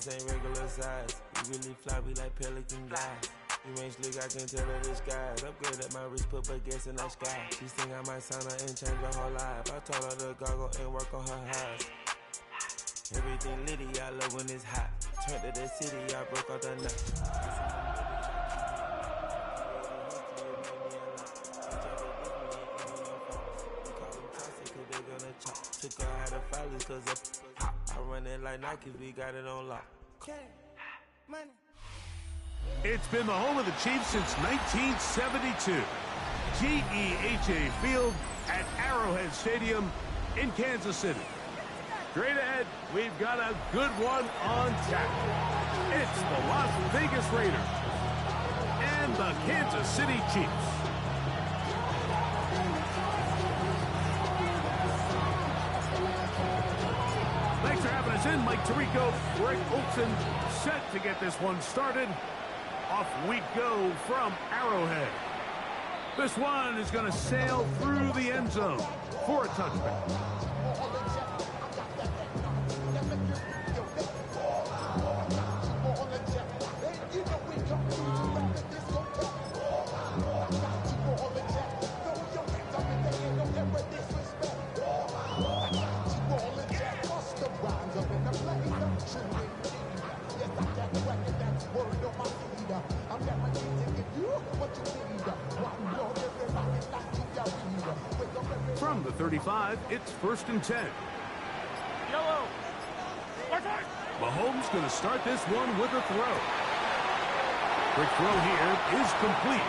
this ain't regular size. We really fly, we like pelican guys. You ain't slick, I can tell her disguise. Upgrade at my wrist, put baguettes in the sky. She think I might sign her and change her whole life. I told her to goggle and work on her highs. Everything litty, I love when it's hot. Turned to the city, I broke out the nut. Took her out of filers cause I run it like Nike, we got it on lock. Money. It's been the home of the Chiefs since 1972. GEHA Field at Arrowhead Stadium in Kansas City. Straight ahead, we've got a good one on tap. It's the Las Vegas Raiders and the Kansas City Chiefs. Thanks for having us in. Mike Tirico, Greg Olson, set to get this one started. Off we go from Arrowhead. This one is going to sail through the end zone for a touchback. From the 35, it's 1st and 10. Yellow. Mahomes going to start this one with a throw. Quick throw here is complete.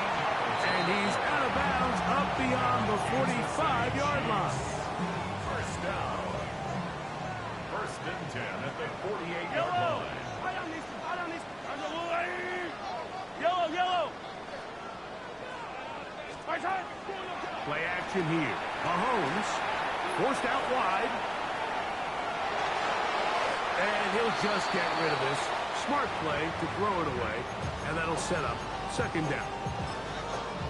And he's out of bounds up beyond the 45-yard line. First down. 1st and 10 at the 48-yard line. Yellow. Play action here. Mahomes forced out wide. And he'll just get rid of this. Smart play to throw it away. And that'll set up 2nd down.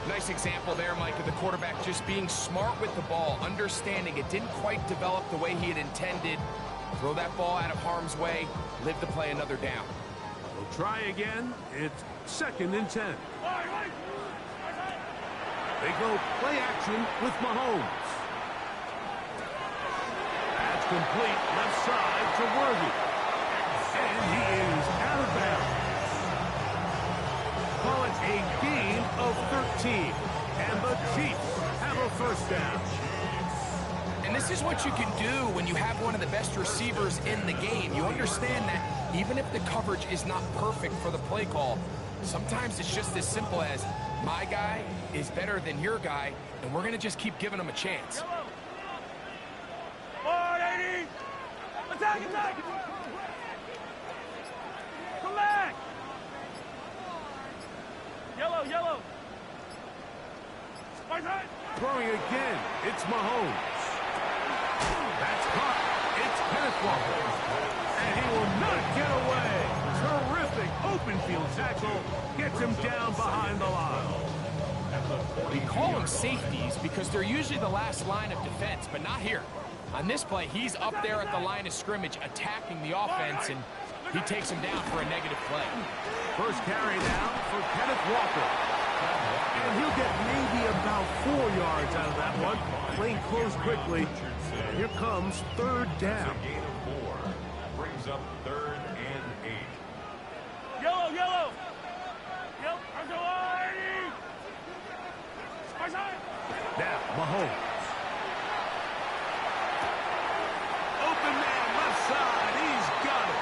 Nice example there, Mike, of the quarterback just being smart with the ball, understanding it didn't quite develop the way he had intended. Throw that ball out of harm's way, live to play another down. We'll try again. It's 2nd and 10. They go play action with Mahomes. That's complete left side to Worthy. And he is out of bounds. Call it a gain of 13. And the Chiefs have a 1st down. And this is what you can do when you have one of the best receivers in the game. You understand that even if the coverage is not perfect for the play call, sometimes it's just as simple as my guy is better than your guy, and we're going to just keep giving him a chance. Attack! Come back! Yellow! Throwing again, it's Mahomes. That's caught. It's Kenneth Walker. And he will not get away. Terrific open field tackle. Gets him down behind the line. We call them safeties because they're usually the last line of defense, but not here. On this play, he's up there at the line of scrimmage attacking the offense, and he takes him down for a negative play. First carry down for Kenneth Walker. And he'll get maybe about 4 yards out of that one. Playing close quickly. And here comes 3rd down. A gain of 4. Brings up 3rd and 8. Yellow! Now, Mahomes. Open man, left side. He's got it.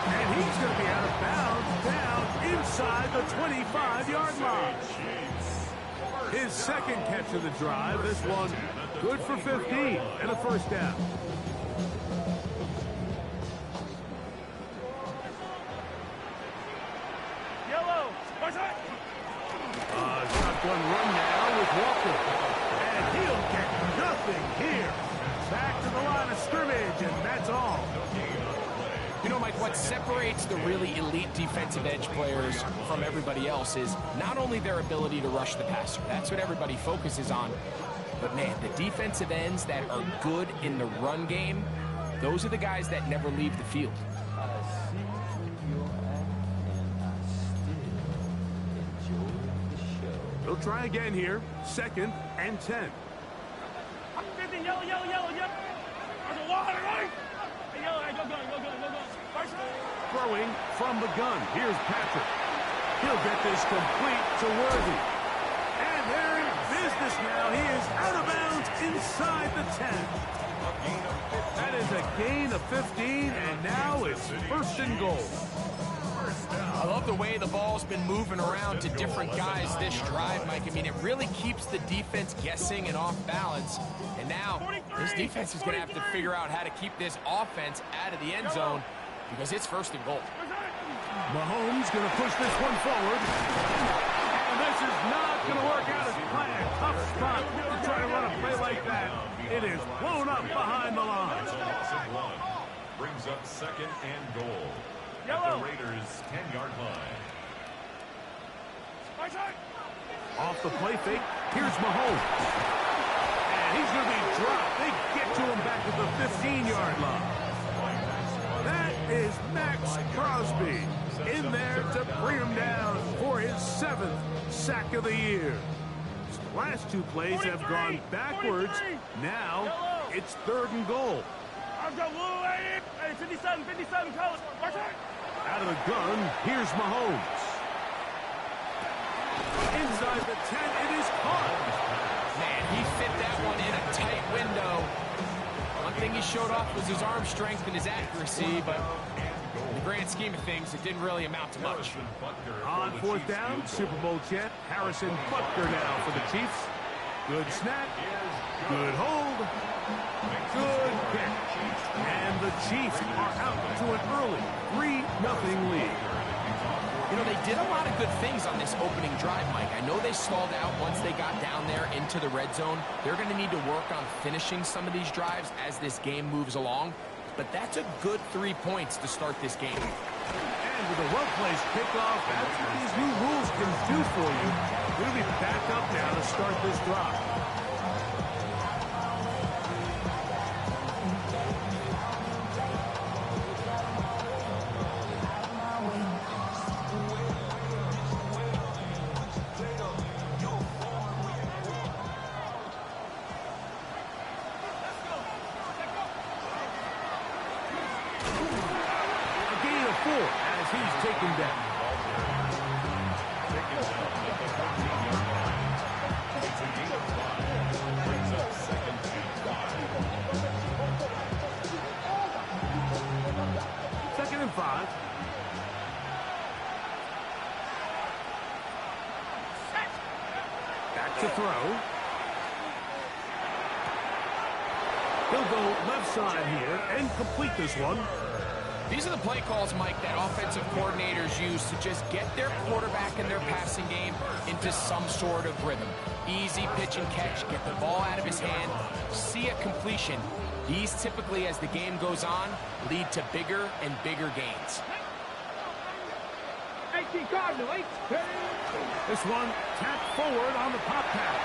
And he's going to be out of bounds down inside the 25-yard line. His 2nd catch of the drive. This one good for 15 and a 1st down. Shotgun run now with Walker. And he'll get nothing here. Back to the line of scrimmage, and that's all. You know, Mike, what separates the really elite defensive edge players from everybody else is not only their ability to rush the passer. That's what everybody focuses on. But, man, the defensive ends that are good in the run game, those are the guys that never leave the field. He'll try again here. 2nd and 10. 50, yellow, yellow, yellow, yellow. There's a water, right? Hey, yellow, hey, go gun, go gun, go gun. First down. Throwing from the gun. Here's Patrick. He'll get this complete to Worthy. And they're in business now. He is out of bounds inside the 10. That is a gain of 15, and now it's 1st and goal. I love the way the ball's been moving around to different guys this drive, Mike. I mean, it really keeps the defense guessing and off balance. And now this defense is going to have to figure out how to keep this offense out of the end zone because it's 1st and goal. Mahomes going to push this one forward. And this is not going to work out as planned. Tough spot to try to run a play like that. It is blown up behind the line. Brings up 2nd and goal. Yellow. At the Raiders' 10-yard line. Off the play fake, here's Mahomes. And he's going to be dropped. They get to him back at the 15-yard line. That is Max Crosby in there to bring him down for his 7th sack of the year. His last 2 plays have gone backwards. Now it's 3rd and goal. I've got Woo, hey, 57, 57, colors. Watch out. Out of the gun, here's Mahomes. Inside the 10, it is caught. Man, he fit that one in a tight window. One thing he showed off was his arm strength and his accuracy, but in the grand scheme of things, it didn't really amount to much. On 4th down, Super Bowl champ Harrison Butker now for the Chiefs. Good snap, good hold, good catch. And the Chiefs are out to an early 3-0 lead. You know, they did a lot of good things on this opening drive, Mike. I know they stalled out once they got down there into the red zone. They're going to need to work on finishing some of these drives as this game moves along. But that's a good 3 points to start this game. And with a well-placed kickoff, that's what these new rules can do for you. We'll be back up now to start this drive. As he's taken down. Brings up 2nd and 5. Back to throw. He'll go left side here and complete this one. These are the play calls, Mike, that offensive coordinators use to just get their quarterback and their passing game into some sort of rhythm. Easy pitch and catch, get the ball out of his hand, see a completion. These typically, as the game goes on, lead to bigger and bigger gains. 18 Cardinal, 18. This one tapped forward on the pop pass.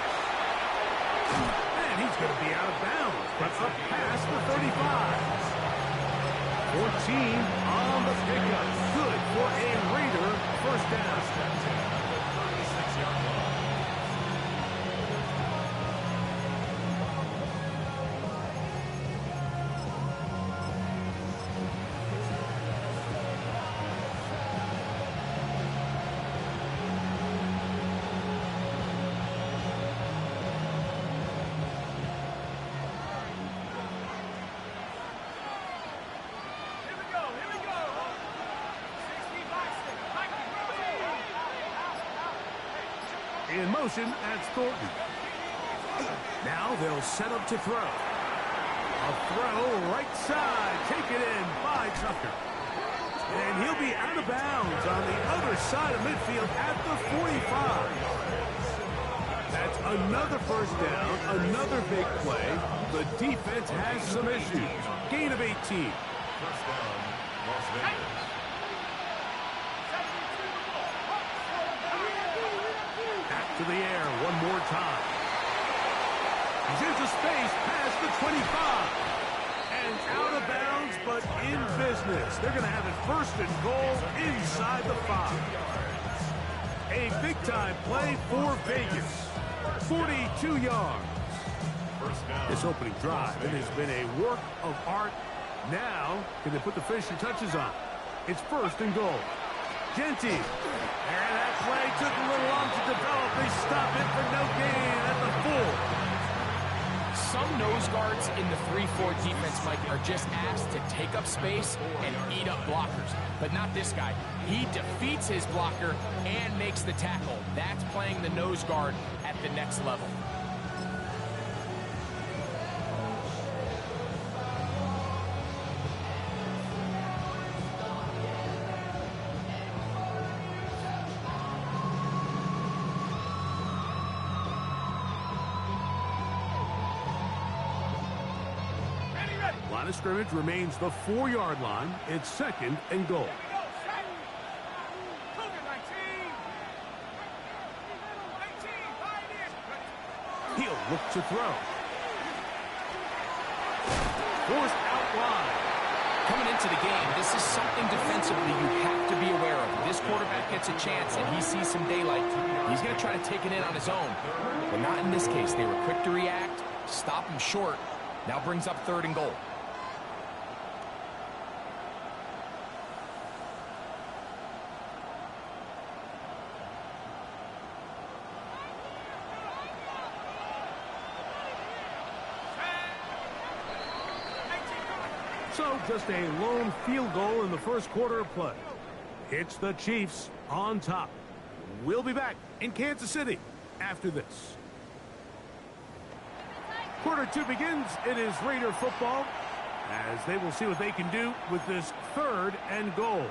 And he's going to be out of bounds, but up past the 35. 14 on the pickup. Good for a Raider 1st down. In motion, that's Thornton. Now they'll set up to throw. A throw right side. Take it in by Tucker. And he'll be out of bounds on the other side of midfield at the 45. That's another 1st down, another big play. The defense has some issues. Gain of 18. 1st down, Las Vegas. To the air one more time. He's into space past the 25. And out of bounds, but in business. They're going to have it 1st and goal inside the 5. A big-time play for Vegas. 42 yards. This opening drive, it has been a work of art. Now, can they put the finishing touches on? It's 1st and goal. Genty. And that play took a little long to develop. They stop it for no gain at the 4. Some nose guards in the 3-4 defense, Mike, are just asked to take up space and eat up blockers. But not this guy. He defeats his blocker and makes the tackle. That's playing the nose guard at the next level. Line of scrimmage remains the 4-yard line. It's 2nd and goal. He'll look to throw. Forced out wide. Coming into the game, this is something defensively you have to be aware of. This quarterback gets a chance and he sees some daylight. He's going to try to take it in on his own. But not in this case. They were quick to react, stop him short. Now brings up 3rd and goal. So just a lone field goal in the 1st quarter of play. It's the Chiefs on top. We'll be back in Kansas City after this. Quarter 2 begins. It is Raider football as they will see what they can do with this 3rd and goal.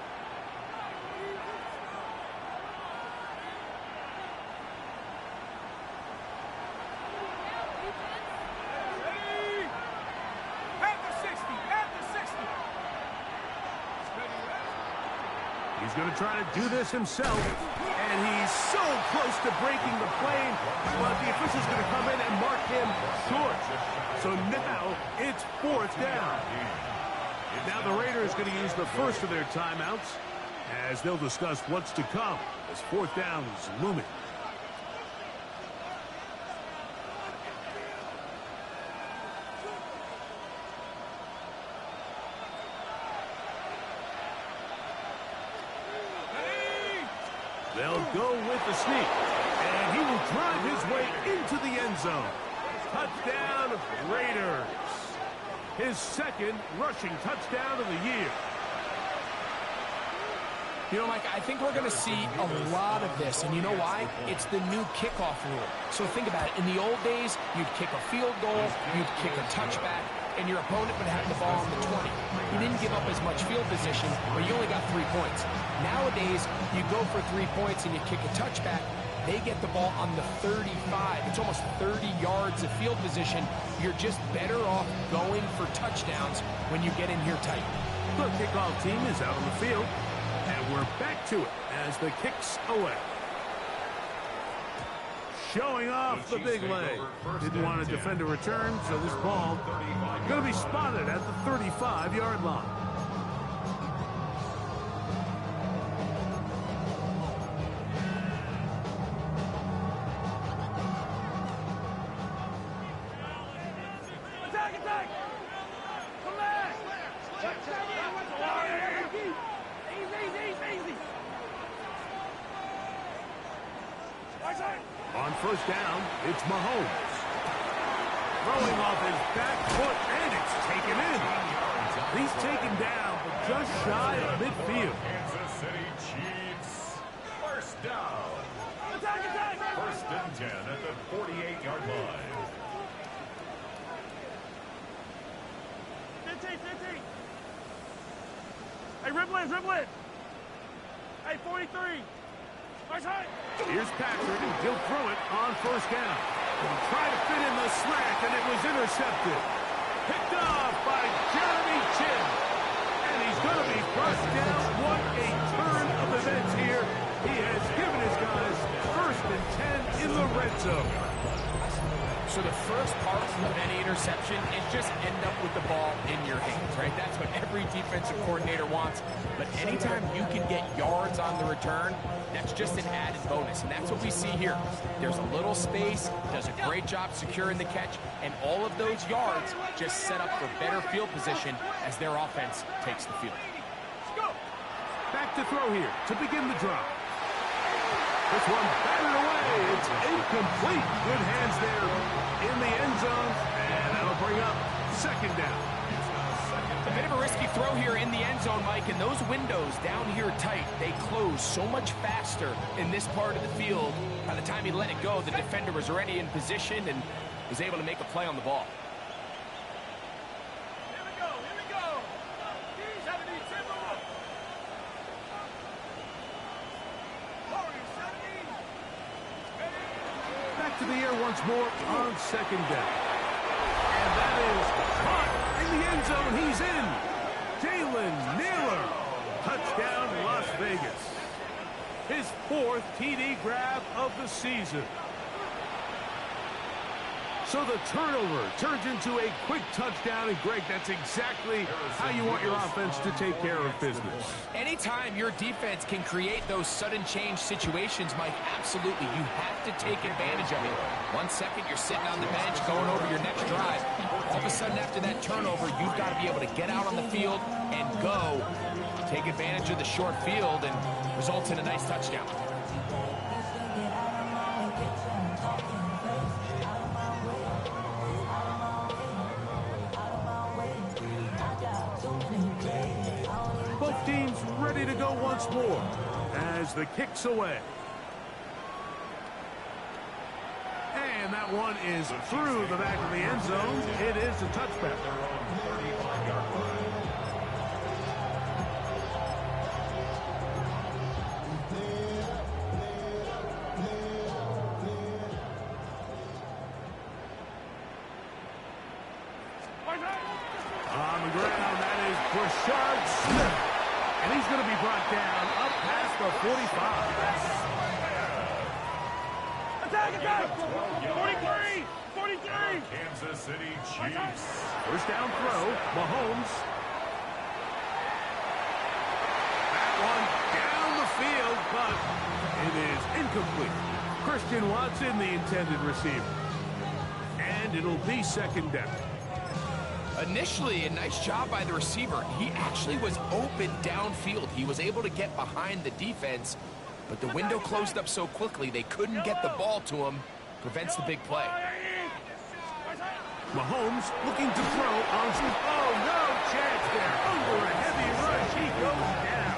He's going to try to do this himself, and he's so close to breaking the plane, but the official's going to come in and mark him short. So now it's 4th down. Now the Raiders going to use the first of their timeouts as they'll discuss what's to come as 4th down is looming. They'll go with the sneak, and he will drive his way into the end zone. Touchdown, Raiders. His 2nd rushing touchdown of the year. You know, Mike, I think we're going to see a lot of this, and you know why? It's the new kickoff rule. So think about it. In the old days, you'd kick a field goal, you'd kick a touchback, and your opponent would have the ball on the 20. You didn't give up as much field position, but you only got 3 points. Nowadays, you go for 3 points and you kick a touchback, they get the ball on the 35. It's almost 30 yards of field position. You're just better off going for touchdowns when you get in here tight. The kickoff team is out on the field, and we're back to it as the kick's away. Showing off the big leg. Didn't want to defend a return, so this ball going to be spotted at the 35-yard line. On 1st down, it's Mahomes. Throwing off his back foot, and it's taken in. He's taken down, but just shy of midfield. Kansas City Chiefs. 1st down. 1st and 10 at the 48-yard line. 15. Hey, dribble it. Hey, 43. Here's Patrick, and he'll throw it on 1st down. He'll try to fit in the slant, and it was intercepted. Picked off by Jeremy Chinn. And he's going to be brought down. What a turn of events here. He has given his guys 1st and 10 in the red zone. So the first part of any interception is just end up with the ball in your hands, right? That's what every defensive coordinator wants. But anytime you can get yards on the return, that's just an added bonus. And that's what we see here. There's a little space, does a great job securing the catch, and all of those yards just set up for better field position as their offense takes the field. Back to throw here to begin the drive. This one batted away. It's incomplete. Good hands there in the end zone, and that'll bring up second down. A bit of a risky throw here in the end zone, Mike, and those windows down here tight, they close so much faster in this part of the field. By the time he let it go, the defender was already in position and was able to make a play on the ball. To the air once more on second down. And that is caught in the end zone. He's in. Jalen Nailor. Touchdown, Las Vegas. His 4th TD grab of the season. So the turnover turns into a quick touchdown. And, Greg, that's exactly how you want your offense to take care of business. Anytime your defense can create those sudden change situations, Mike, absolutely, you have to take advantage of it. 1 second, you're sitting on the bench going over your next drive. All of a sudden, after that turnover, you've got to be able to get out on the field and go. Take advantage of the short field and result in a nice touchdown. Both teams ready to go once more as the kick's away. And that one is through the back of the end zone. It is a touchback. On the ground, that is Brashard Smith. And he's going to be brought down up past the 45. Attack! 43! 43! Kansas City Chiefs. First down throw, Mahomes. That one down the field, but it is incomplete. Christian Watson, the intended receiver. And it'll be second down. Initially, a nice job by the receiver. He actually was open downfield. He was able to get behind the defense, but the window closed up so quickly they couldn't get the ball to him. Prevents the big play. Mahomes looking to throw on some... Oh, no chance there. Over a heavy rush, he goes down.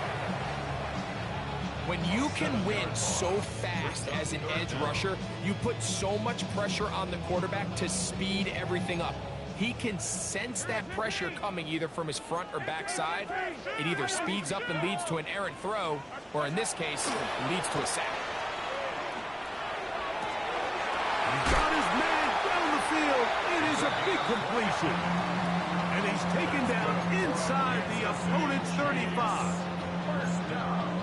When you can win so fast as an edge rusher, you put so much pressure on the quarterback to speed everything up. He can sense that pressure coming either from his front or back side. It either speeds up and leads to an errant throw, or in this case, leads to a sack. He's got his man down the field. It is a big completion. And he's taken down inside the opponent's 35.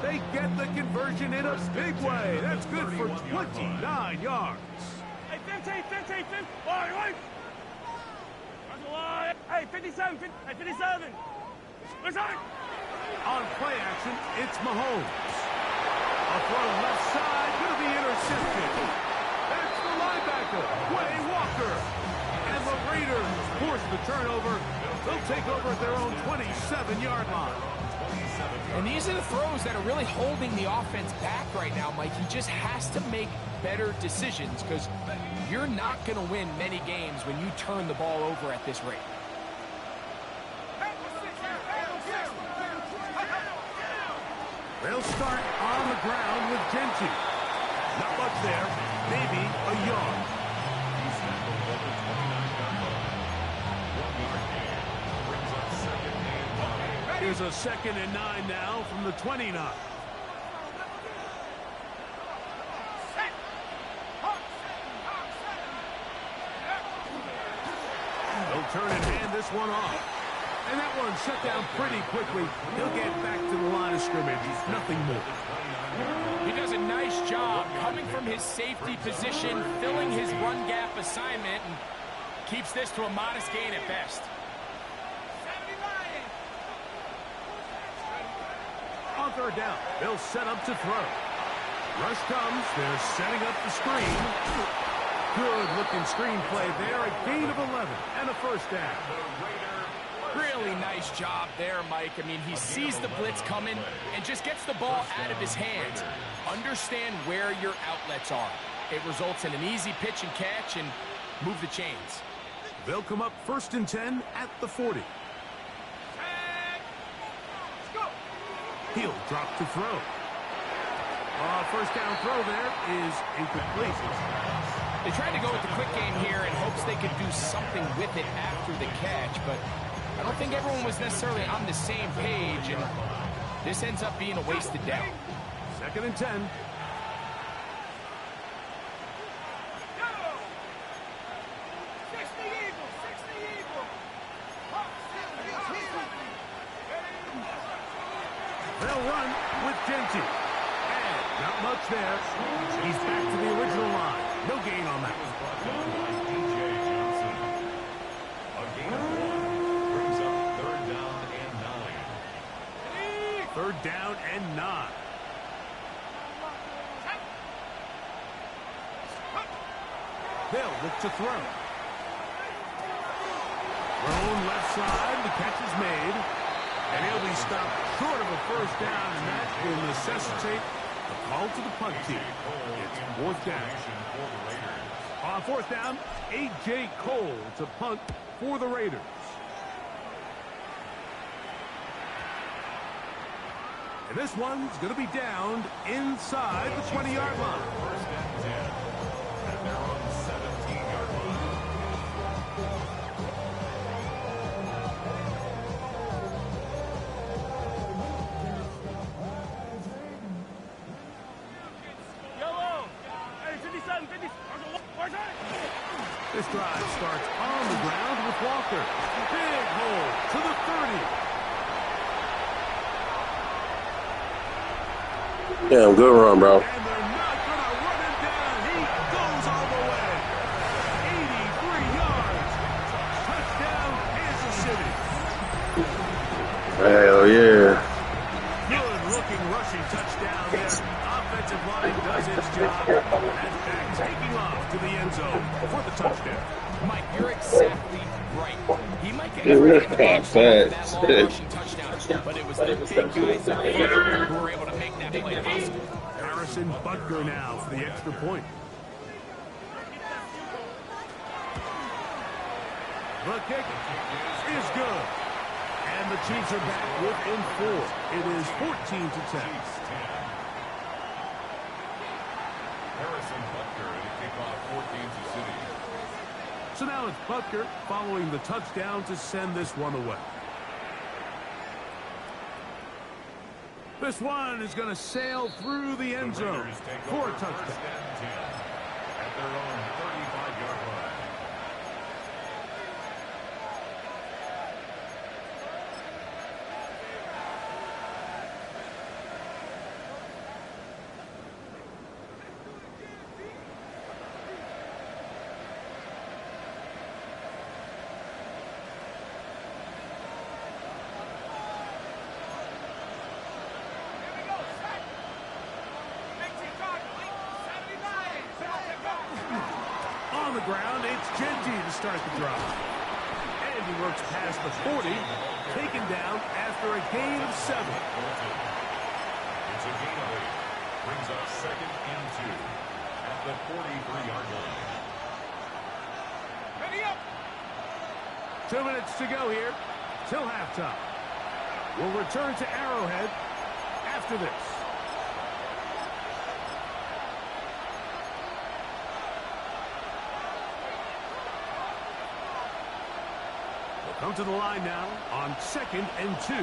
They get the conversion in a big way. That's good for 29 yards. Hey, 15. Right. Hey, 57. Hey, 57. Where's that? On play action, it's Mahomes. A throw left side, going to be intercepted. That's the linebacker, Quay Walker. And the Raiders force the turnover. They'll take over at their own 27-yard line. And these are the throws that are really holding the offense back right now, Mike. He just has to make better decisions because you're not going to win many games when you turn the ball over at this rate. They'll start on the ground with Genty. Not much there, maybe a yard. Here's a 2nd and 9 now from the 29. They'll turn and hand this one off. And that one shut down pretty quickly. He'll get back to the line of scrimmage. Nothing more. He does a nice job coming from his safety position, filling his run gap assignment, and Keeps this to a modest gain at best. On third down, they'll set up to throw. Rush comes. They're setting up the screen. Good-looking screen play there. A gain of 11 and a first down. Really nice job there, Mike. I mean, he sees the blitz coming and just gets the ball out of his hands. Understand where your outlets are. It results in an easy pitch and catch and move the chains. They'll come up 1st and 10 at the 40. He'll drop to throw. First down throw there is incomplete. They tried to go with the quick game here in hopes they could do something with it after the catch, but I don't think everyone was necessarily on the same page, and this ends up being a wasted down. 2nd and 10. They'll run with Genty. And not much there. He's back to the original line. No gain on that. A gain of 1 brings up 3rd down and 9. 3rd down and 9. They'll look to throw. Thrown left side. The catch is made. And he'll be stopped short of a first down, and that will necessitate a call to the punt team. It's 4th down. On 4th down, A.J. Cole to punt for the Raiders. And this one's going to be downed inside the 20-yard line. 1st and 10 at their own 17-yard line. This drive starts on the ground with Walker. Big hole to the 30. Damn, good run, bro. And they're not going to run him down. He goes all the way. 83 yards. Touchdown, Kansas City. Hell yeah. Good-looking rushing touchdown there. Offensive line does its job. And back taking off to the end zone for the touchdown. Mike, you're exactly right. He might get It was that fast. long rushing touchdown, but it was the big guys up front who were able to make that play possible. Harrison Butker now for the extra point. The kick is good. And the Chiefs are back within 4. It is 14-10. Harrison Butker to kick off 14 City. So now it's Butker following the touchdown to send this one away. This one is going to sail through the end zone Raiders take for over a 1st touchdown. and 10 at their own 35-yard line. On the ground, it's Genty to start the drive. And he works past the 40, taken down after a gain of 7. It's a gain of 8. Brings up 2nd and 2 at the 43-yard line. 2 minutes to go here till halftime. We'll return to Arrowhead after this. We'll come to the line now on 2nd and 2.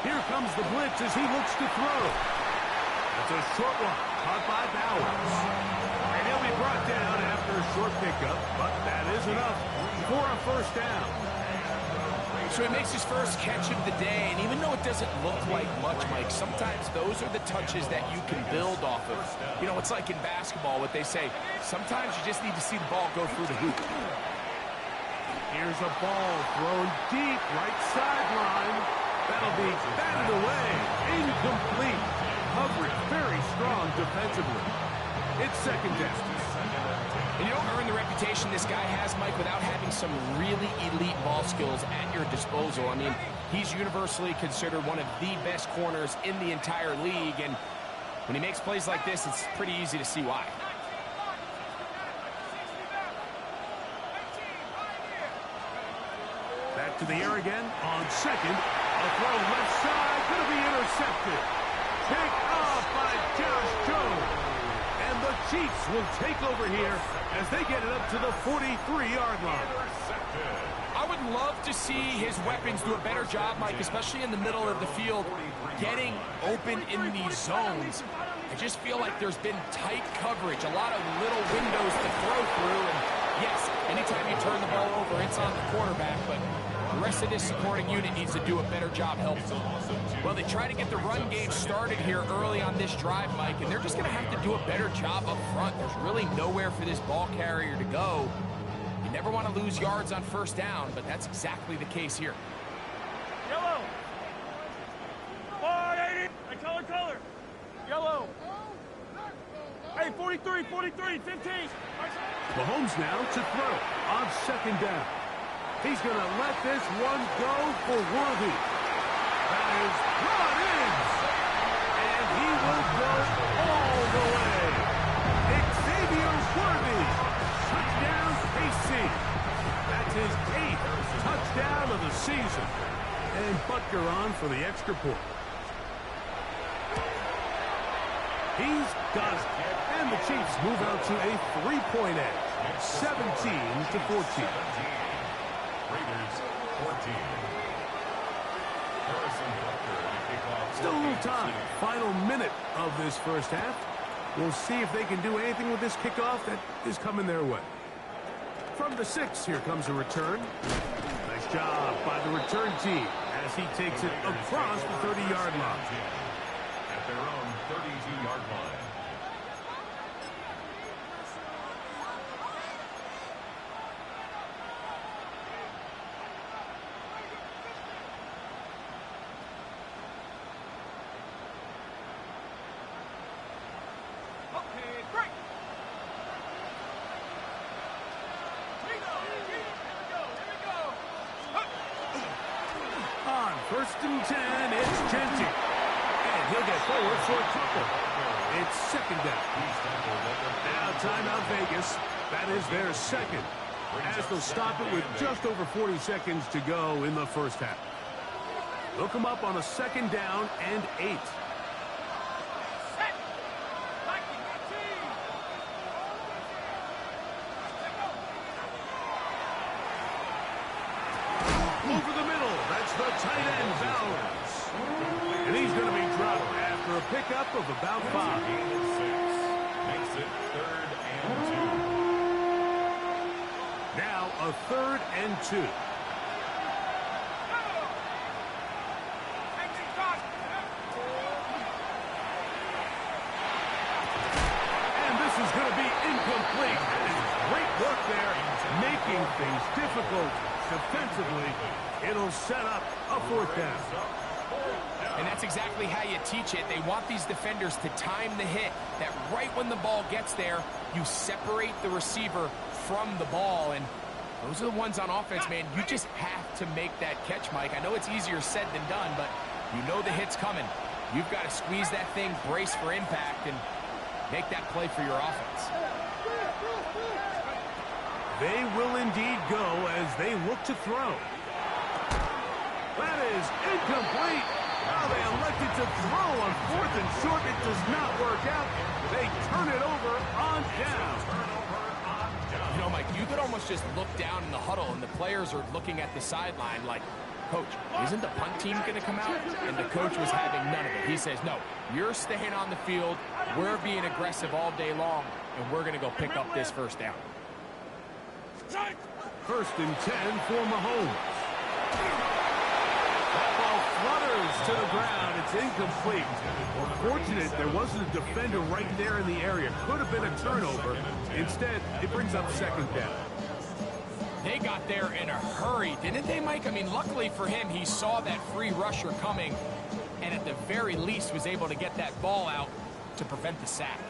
Here comes the blitz as he looks to throw. That's a short one, caught by Bowers. And he'll be brought down after a short pickup, but that is enough for a first down. So he makes his first catch of the day, and even though it doesn't look like much, Mike, sometimes those are the touches that you can build off of. You know, it's like in basketball, what they say, sometimes you just need to see the ball go through the hoop. Here's a ball thrown deep, right sideline. That'll be batted away. Incomplete. Coverage very strong defensively. It's second down. And you don't earn the reputation this guy has, Mike, without having some really elite ball skills at your disposal. I mean, he's universally considered one of the best corners in the entire league, and when he makes plays like this, it's pretty easy to see why. Back to the air again on second. A throw left side, going to be intercepted. Picked off by Josh Jones. And the Chiefs will take over here as they get it up to the 43-yard line. I would love to see his weapons do a better job, Mike, especially in the middle of the field, getting open in these zones. I just feel like there's been tight coverage, a lot of little windows to throw through, and yes, anytime you turn the ball over, it's on the quarterback, but the rest of this supporting unit needs to do a better job helping. Well, they try to get the run game started here early on this drive, Mike, and they're just going to have to do a better job up front. There's really nowhere for this ball carrier to go. You never want to lose yards on first down, but that's exactly the case here. Yellow. 480. Hey, color. Yellow. Hey, 43, 15. Mahomes now to throw on second down. He's going to let this one go for Worthy. That is brought in. And he will go all the way. Xavier Worthy. Touchdown, KC. That's his 8th touchdown of the season. And Butker on for the extra point. He's got it. And the Chiefs move out to a 3-point edge. 17-14. Raiders 14. Still a little time. Final minute of this first half. We'll see if they can do anything with this kickoff that is coming their way. From the 6, here comes a return. Nice job by the return team as he takes it across the 30-yard line. At their own 32-yard line. First and 10, it's Genty. And he'll get forward for a couple. It's second down. Now timeout Vegas. That is their second. As they'll stop it with just over 40 seconds to go in the first half. They'll come up on a second down and 8. Over the middle, that's the tight end, Bowers. And he's going to be dropped after a pickup of about 5. Makes it 3rd and 2. Now a 3rd and 2. And this is going to be incomplete. That is great work there, making things difficult defensively. It'll set up a 4th down. And that's exactly how you teach it. They want these defenders to time the hit, that right when the ball gets there, you separate the receiver from the ball. And those are the ones on offense, man. You just have to make that catch, Mike. I know it's easier said than done, but you know the hit's coming. You've got to squeeze that thing, brace for impact, and make that play for your offense. They will indeed go as they look to throw. That is incomplete. Now they elected to throw on 4th and short. It does not work out. They turn it over on down. You know, Mike, you could almost just look down in the huddle, and the players are looking at the sideline like, Coach, isn't the punt team going to come out? And the coach was having none of it. He says, no, you're staying on the field. We're being aggressive all day long, and we're going to go pick up this first down. 1st and 10 for Mahomes. It's to the ground. It's incomplete. Fortunate there wasn't a defender right there in the area. Could have been a turnover. Instead, it brings up second down. They got there in a hurry, didn't they, Mike? I mean, luckily for him, he saw that free rusher coming and at the very least was able to get that ball out to prevent the sack.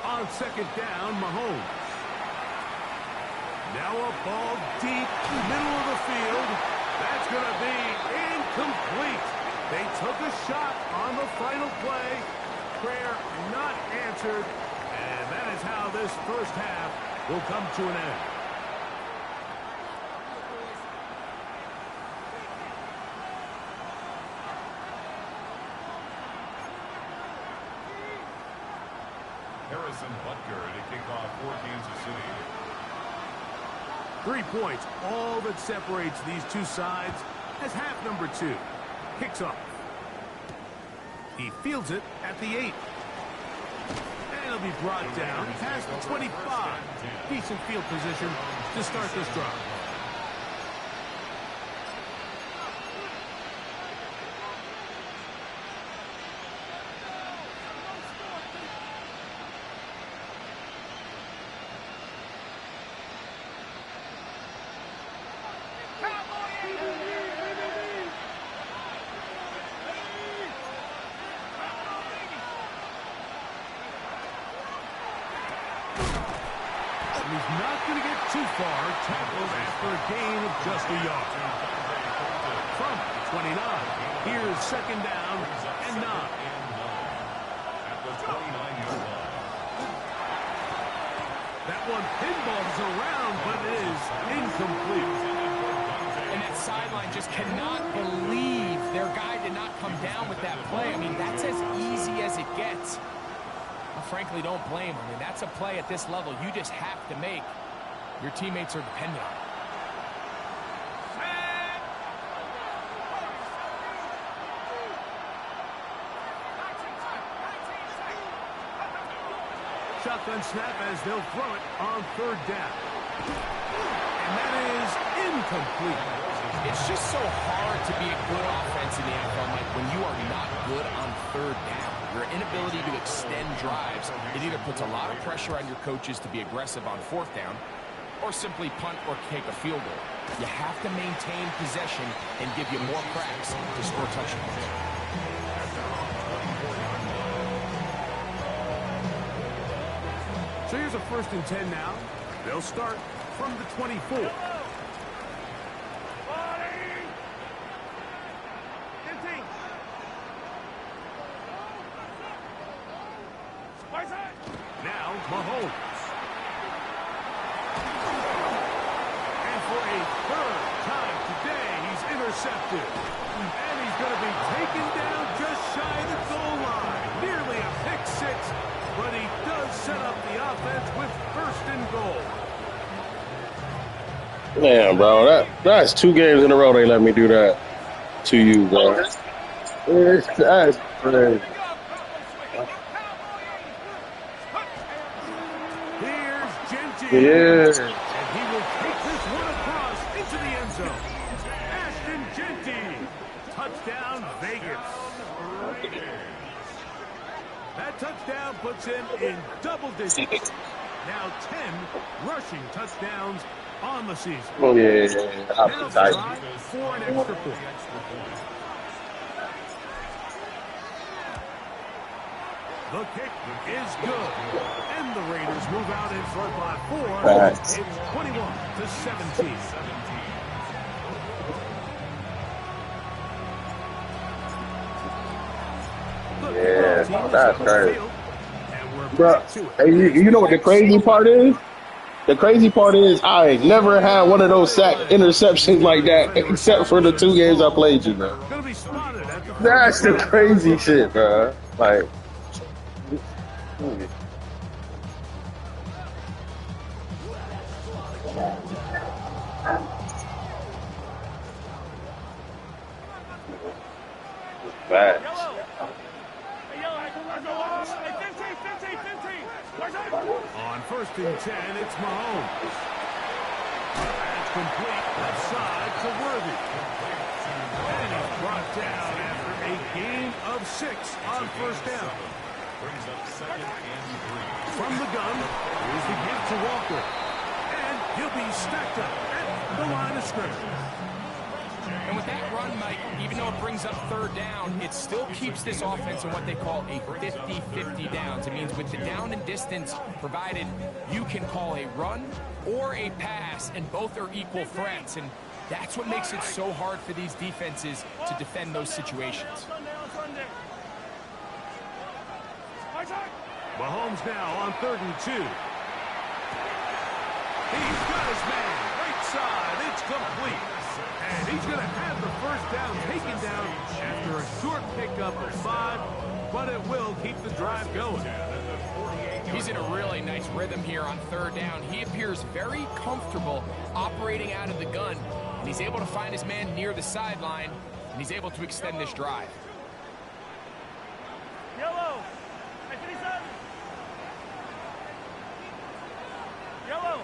On second down, Mahomes. Now a ball deep, middle of the field. That's going to be incomplete. They took a shot on the final play. Prayer not answered. And that is how this first half will come to an end. Harrison Butker to kick off for Kansas City. 3 points, all that separates these two sides as half number 2 kicks off. He fields it at the 8. And it'll be brought down past the 25. Decent field position to start this drive. He's not going to get too far. Tackled after a gain of just a yard. From 29, here's second down and 9. At the 29-yard line. That one pinballs around, but it is incomplete. And that sideline just cannot believe their guy did not come down with that play. I mean, that's as easy as it gets. I frankly don't blame him. I mean, that's a play at this level you just have to make. Your teammates are dependent on it. Shotgun snap as they'll throw it on third down. And that is incomplete. It's just so hard to be a good offense in the NFL, Mike, when you are not good on third down. Your inability to extend drives, it either puts a lot of pressure on your coaches to be aggressive on fourth down or simply punt or kick a field goal. You have to maintain possession and give you more cracks to score touchdowns. So here's a 1st and 10 now. They'll start from the 24. Now, Mahomes. And for a third time today, he's intercepted. And he's going to be taken down just shy of the goal line. Nearly a pick 6, but he does set up the offense with 1st and goal. Man, bro, that's 2 games in a row they let me do that to you, bro. That's crazy. Here's Genty. Yeah. And he will take this one across into the end zone. Ashton Genty. Touchdown, Vegas. That touchdown puts him in double digits. Now 10 rushing touchdowns on the season. Oh, yeah. Now drive for an extra point. The kick is good. And the Raiders move out in front by 4. It's 21-17. Yeah, that's crazy. Bro, hey, you know what the crazy part is? The crazy part is I never had one of those sack interceptions like that except for the 2 games I played you, bro. That's the crazy shit, bro. Like, bad. On 1st and 10, it's Mahomes. It's complete left side to Worthy. And he's brought down after a gain of 6 on first down. Brings up 2nd and 3. From the gun, here's the give to Walker. And he'll be stacked up at the line of scrimmage. And with that run, Mike, even though it brings up 3rd down, it still keeps this offense in what they call a 50-50 downs. It means with the down and distance provided, you can call a run or a pass, and both are equal threats. And that's what makes it so hard for these defenses to defend those situations. Mahomes now on 3rd and 2. He's got his man. Right side. It's complete. And he's going to have the first down taken down after a short pickup of 5, but it will keep the drive going. He's in a really nice rhythm here on 3rd down. He appears very comfortable operating out of the gun, and he's able to find his man near the sideline, and he's able to extend this drive. Yellow. Yellow.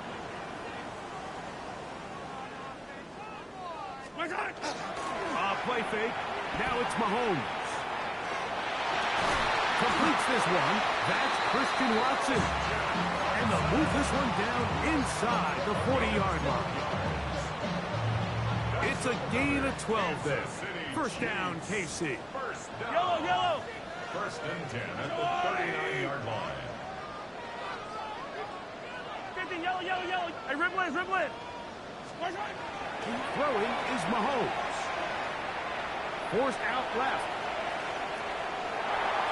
Play fake. Now it's Mahomes. Completes this one. That's Christian Watson. And they'll move this one down inside the 40-yard line. It's a gain of 12 there. First down, KC. Yellow. 1st and 10 at the 39-yard line. 50, yellow. Hey, Riblet. Throwing is Mahomes. Forced out left.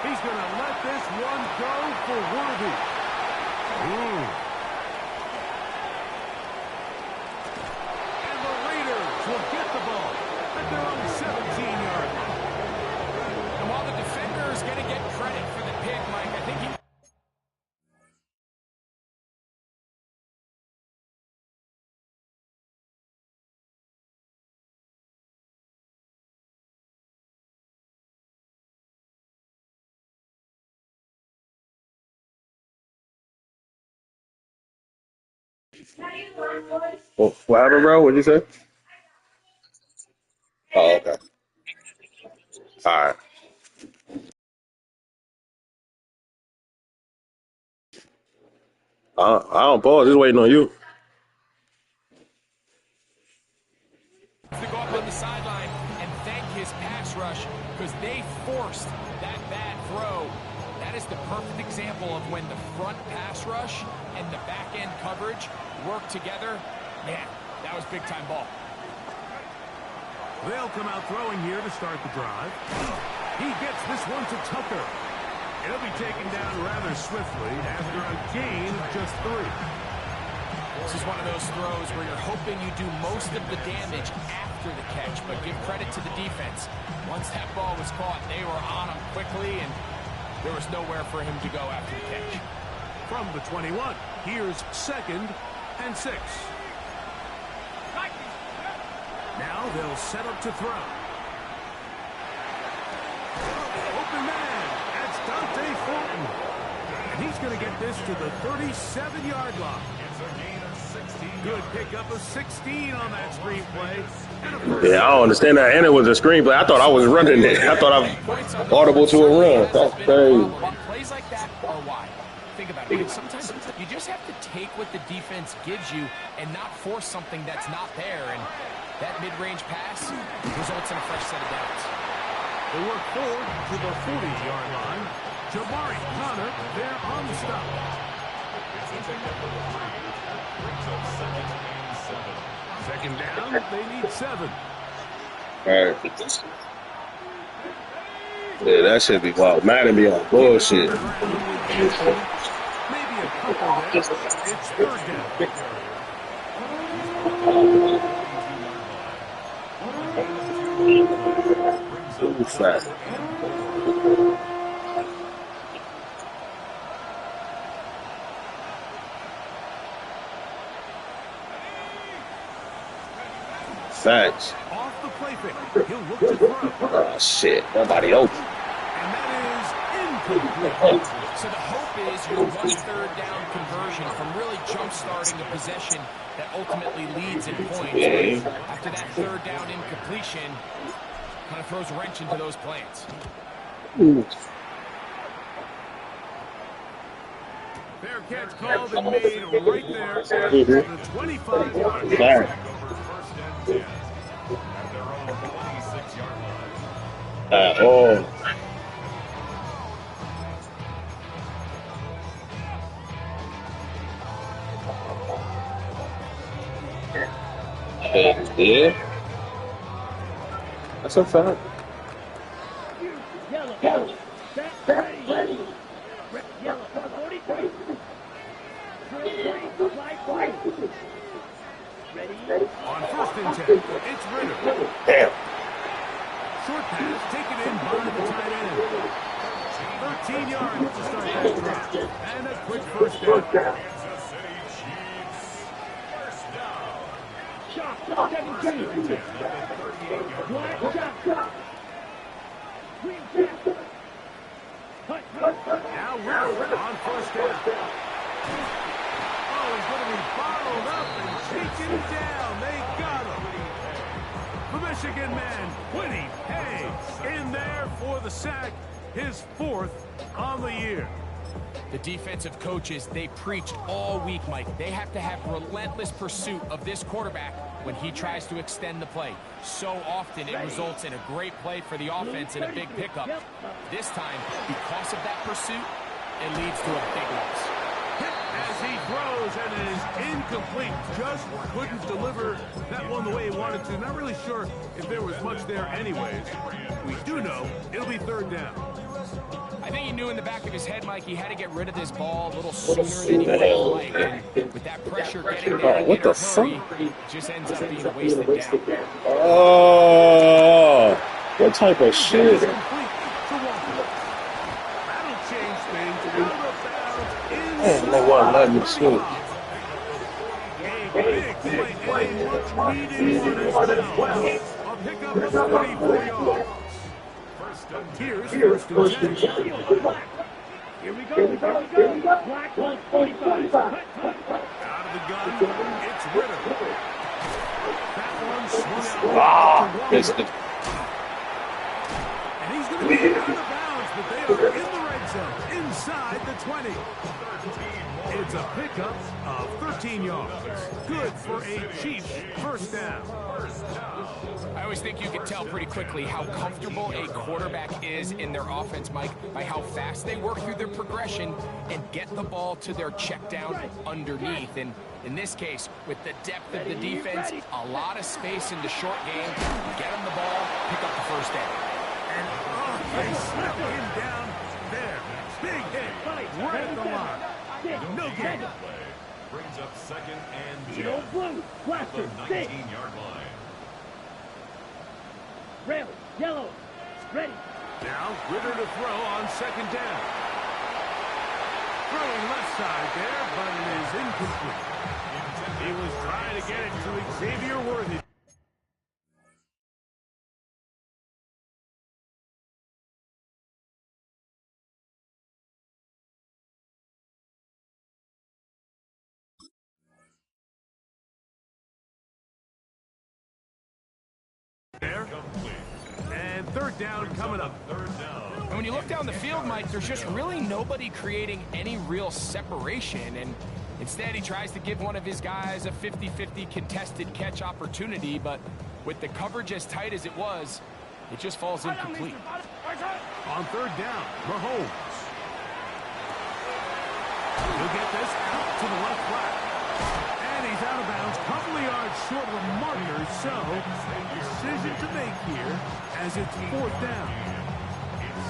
He's going to let this one go for Worthy. And the Raiders will get the ball at their own 17-yard line. And while the defender is going to get credit for the pick, Mike, I think he... What happened, bro? What'd you say? Oh, okay. All right. I don't pause. Just waiting on you. To go up on the sideline and thank his pass rush because they forced that bad throw. That is the perfect example of when the front pass rush and the back end coverage work together. Man, that was big time ball. They'll come out throwing here to start the drive. He gets this one to Tucker. It'll be taken down rather swiftly after a gain of just 3. This is one of those throws where you're hoping you do most of the damage after the catch, but give credit to the defense. Once that ball was caught, they were on him quickly, and there was nowhere for him to go after the catch. From the 21, here's 2nd and 6. Now they'll set up to throw. Open man. That's Dante Fulton. And he's going to get this to the 37-yard line. It's a gain of 16. Good pickup of 16 on that screenplay. Yeah, I don't understand that. And it was a screenplay. I thought I was running it. I thought I was audible to a run. That's crazy. Plays like that are why. Think about it. Sometimes you just have to take what the defense gives you and not force something that's not there. And that mid-range pass results in a fresh set of downs. They work forward to the 40-yard line. Jabari Connor there on the stop. It's a pickup of 3. Brings up 2nd and 7. 2nd down, they need 7. All right. Yeah, that should be wild. Madden be on bullshit. Maybe a couple there. It's 3rd down. Ooh, fat. Facts. Off the play fake. He'll look to throw. Oh, shit. Nobody open. And that is incomplete. So the hope is your 1 3rd down conversion from really jump-starting a possession that ultimately leads in points. After that 3rd down incompletion, kind of throws a wrench into those plans. Fair catch called and made right there at the 25-yard line. First and 10 at their own 26-yard line. Yeah. That's a fact. Yellow. Set. Ready. Yellow. 43. Ready. On first and 10, it's Ritter. Damn. Short pass taken in by the tight end. 13 yards to start that drive. And a quick first down. Kansas City Chiefs. First down. Shot. 17. Black shot. Green shot. Now Ritter on first down. Oh, he's going to be bottled up and taken down. They got him. The Michigan man, Kwity Paye, in there for the sack. His 4th on the year. The defensive coaches, they preach all week, Mike. They have to have relentless pursuit of this quarterback when he tries to extend the play. So often it results in a great play for the offense and a big pickup. This time, because of that pursuit, it leads to a big loss. As he throws and it is incomplete. Just couldn't deliver that one the way he wanted to. Not really sure if there was much there anyways. We do know it'll be 3rd down. I think he knew in the back of his head, Mike, he had to get rid of this ball a little sooner than he would have liked. And with that pressure getting there in a hurry, it just ends up being a wasted down. Oh, what type of shit? That'll change things. Out of bounds. Man, they won't let me shoot. A big play and a much needed one as well. A pickup of 34 yards. Here's first and 10. Here we go. Black 45. Out of the gun, it's Ritter. That one swung out. Missed it. And he's going to be out of bounds, but they are in the red zone, inside the 20. It's a pickup of 13 yards. Good for a Chiefs first down. I always think you can tell pretty quickly how comfortable a quarterback is in their offense, Mike, by how fast they work through their progression and get the ball to their check down underneath. And in this case, with the depth of the defense, a lot of space in the short game, get them the ball, pick up the first down. And they slap him down there. Big hit right at the line. No gain. Brings up 2nd and 10. Blue. Blaster. 19-yard line. Red. Yellow. Ready. Now Ritter to throw on 2nd down. Throwing left side there, but it is incomplete. He was trying to get it to Xavier Worthy. There. And 3rd down coming up. 3rd down. And when you look down the field, Mike, there's just really nobody creating any real separation. And instead, he tries to give one of his guys a 50-50 contested catch opportunity. But with the coverage as tight as it was, it just falls incomplete. On 3rd down, Mahomes. He'll get this out to the left flat. And he's out of bounds, a couple of yards short of a marker. So, decision to make here as it's 4th down.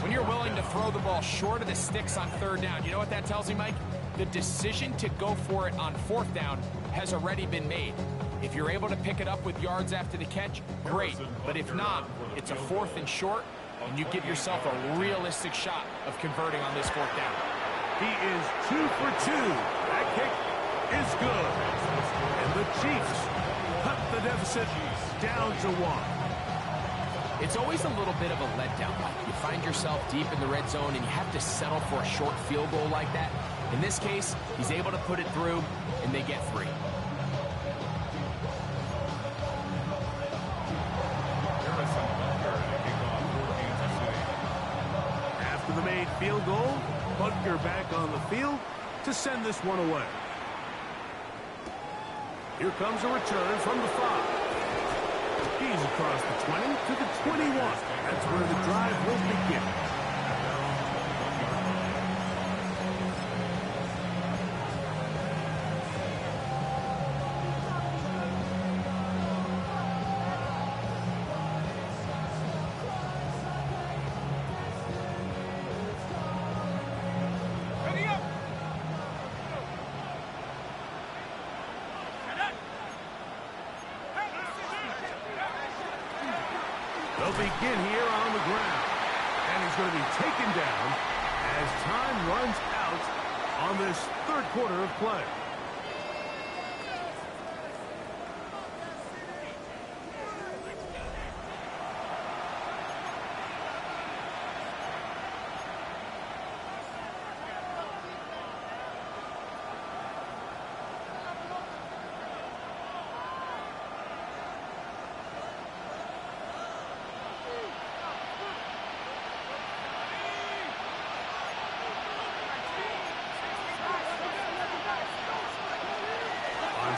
When you're willing to throw the ball short of the sticks on 3rd down, you know what that tells you, Mike? The decision to go for it on 4th down has already been made. If you're able to pick it up with yards after the catch, great. But if not, it's a 4th and short, and you give yourself a realistic shot of converting on this 4th down. He is 2 for 2. That kick is good. And the Chiefs cut the deficit down to 1. It's always a little bit of a letdown. Like you find yourself deep in the red zone and you have to settle for a short field goal like that. In this case, he's able to put it through, and they get 3. After the made field goal, Butker back on the field to send this one away. Here comes a return from the 5. He's across the 20 to the 21. That's where the drive will begin. They'll begin here on the ground. And he's going to be taken down as time runs out on this third quarter of play.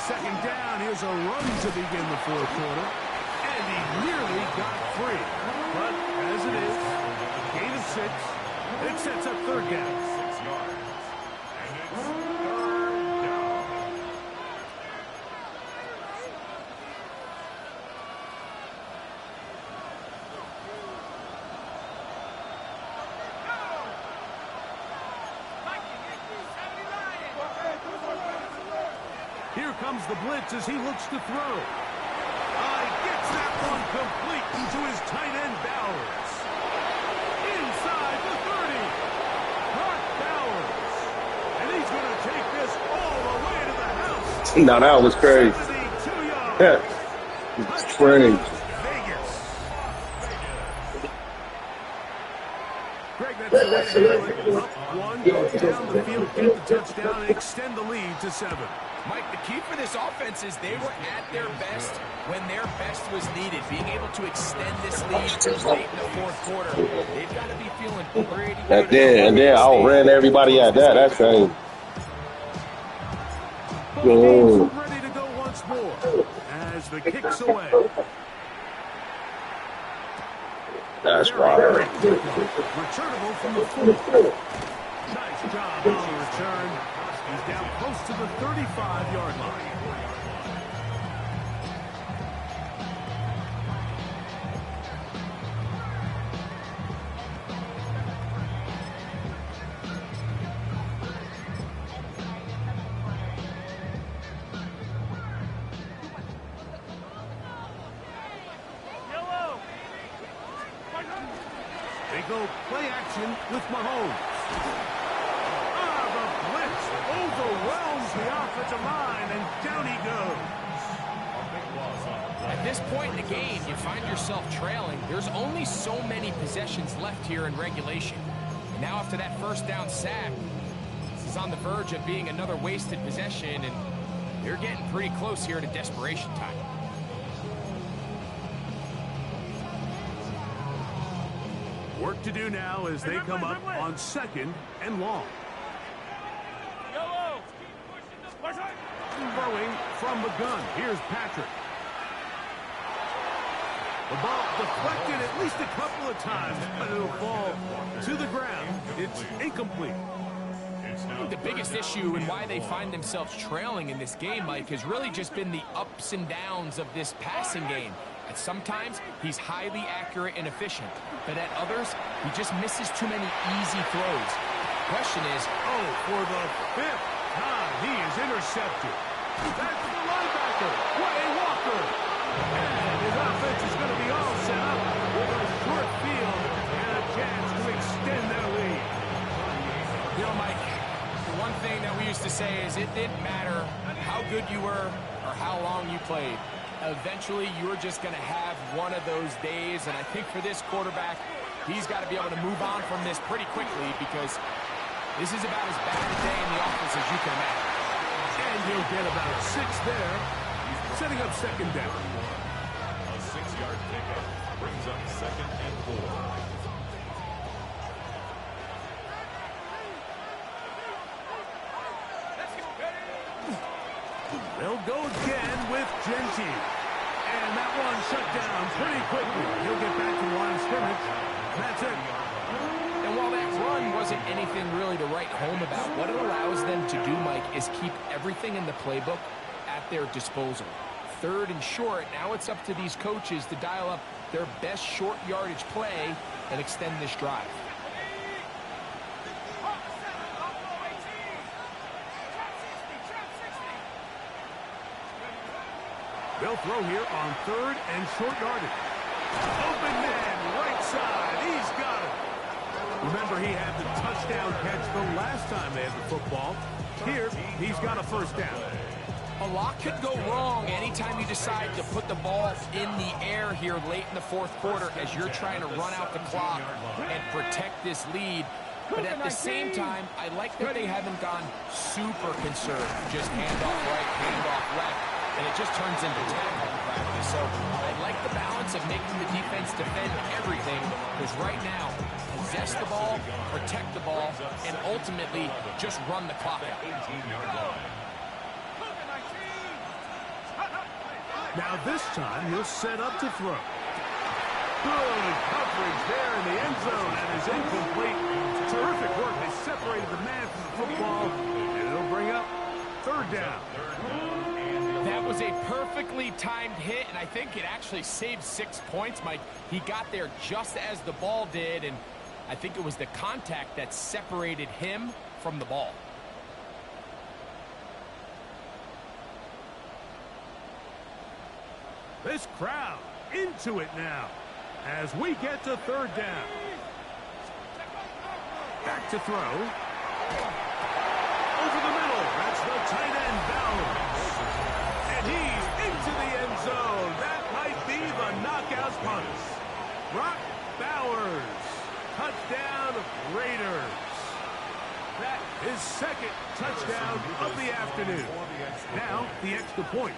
Second down, here's a run to begin the fourth quarter. And he nearly got free. But as it is, a gain of 6. It sets up third down. 6 yards. And it's third down. Here comes the blitz as he looks to throw. Gets that one complete into his tight end, Bowers. Inside the 30. Brock Bowers. And he's going to take this all the way to the house. Now that was crazy. 72 yards. It's crazy. Vegas. Greg, that's the way to do it. Up 1, go down the field, get the touchdown, and extend the lead to 7. Mike, the key for this offense is they were at their best when their best was needed. Being able to extend this lead late in the fourth quarter, they've got to be feeling pretty good. And then outran everybody at that. That's crazy. Ready to go once more as the kick's away. That's right. Returnable from the 4. Nice job on the return. He's down close to the 35-yard line. They go play action with Mahomes. The blitz overwhelms the offensive line, and down he goes. At this point in the game, you find yourself trailing. There's only so many possessions left here in regulation. And now after that first down sack, this is on the verge of being another wasted possession, and they're getting pretty close here to desperation time. Work to do now as they come up on 2nd and long. Throwing from the gun. Here's Patrick. The ball deflected at least a couple of times, but it'll fall to the ground. It's incomplete. I think the biggest issue and why they find themselves trailing in this game, Mike, has really just been the ups and downs of this passing game. And sometimes he's highly accurate and efficient, but at others, he just misses too many easy throws. The question is, for the 5th time, he is intercepted. That's the linebacker, Quay Walker. And his offense is going to be all set up with a short field and a chance to extend their lead. You know, Mike, the one thing that we used to say is it didn't matter how good you were or how long you played. eventually you're just going to have one of those days, and I think for this quarterback, he's got to be able to move on from this pretty quickly because this is about as bad a day in the office as you can imagine. And he'll get about 6 there, setting up second down. A 6-yard pickup brings up 2nd and 4. They'll go again with Gentile. And that one shut down pretty quickly. He'll get back to the line of scrimmage. That's it. And while that run wasn't anything really to write home about, what it allows them to do, Mike, is keep everything in the playbook at their disposal. 3rd and short, now it's up to these coaches to dial up their best short yardage play and extend this drive. They'll throw here on 3rd and short yardage. Open man, right side. He's got it. Remember, he had the touchdown catch the last time they had the football. Here, he's got a first down. A lot could go wrong anytime you decide to put the ball in the air here late in the 4th quarter as you're trying to run out the clock and protect this lead. But at the same time, I like that they haven't gone super conservative. Just handoff right, handoff left, and it just turns into tackle practice. So I like the balance of making the defense defend everything, because right now, possess the ball, protect the ball, and ultimately just run the clock out. Now this time, he'll set up to throw. Good coverage there in the end zone, and is incomplete. Terrific work. They separated the man from the football, and it'll bring up 3rd down. That was a perfectly timed hit, and I think it actually saved 6 points, Mike. He got there just as the ball did, and I think it was the contact that separated him from the ball. This crowd into it now as we get to 3rd down. Back to throw. Over the middle. That's the tight end, Bowers. And he's into the end zone. That might be the knockout punch. Brock Bowers. Touchdown, Raiders. That is 2nd touchdown of the afternoon. Now, the extra point.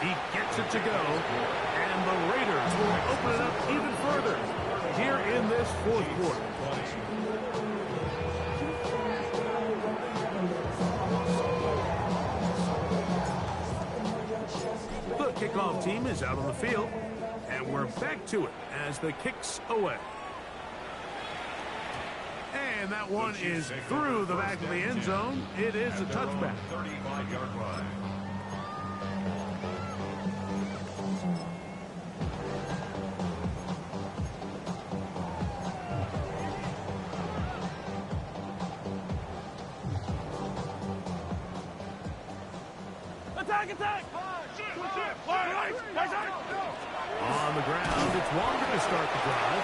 He gets it to go, and the Raiders will open it up even further here in this 4th quarter. The kickoff team is out on the field, and we're back to it as the kick's away. And that one is through the back of the end zone. It is a touchback. 35-yard line. Attack! On the ground, it's Wander to start the drive.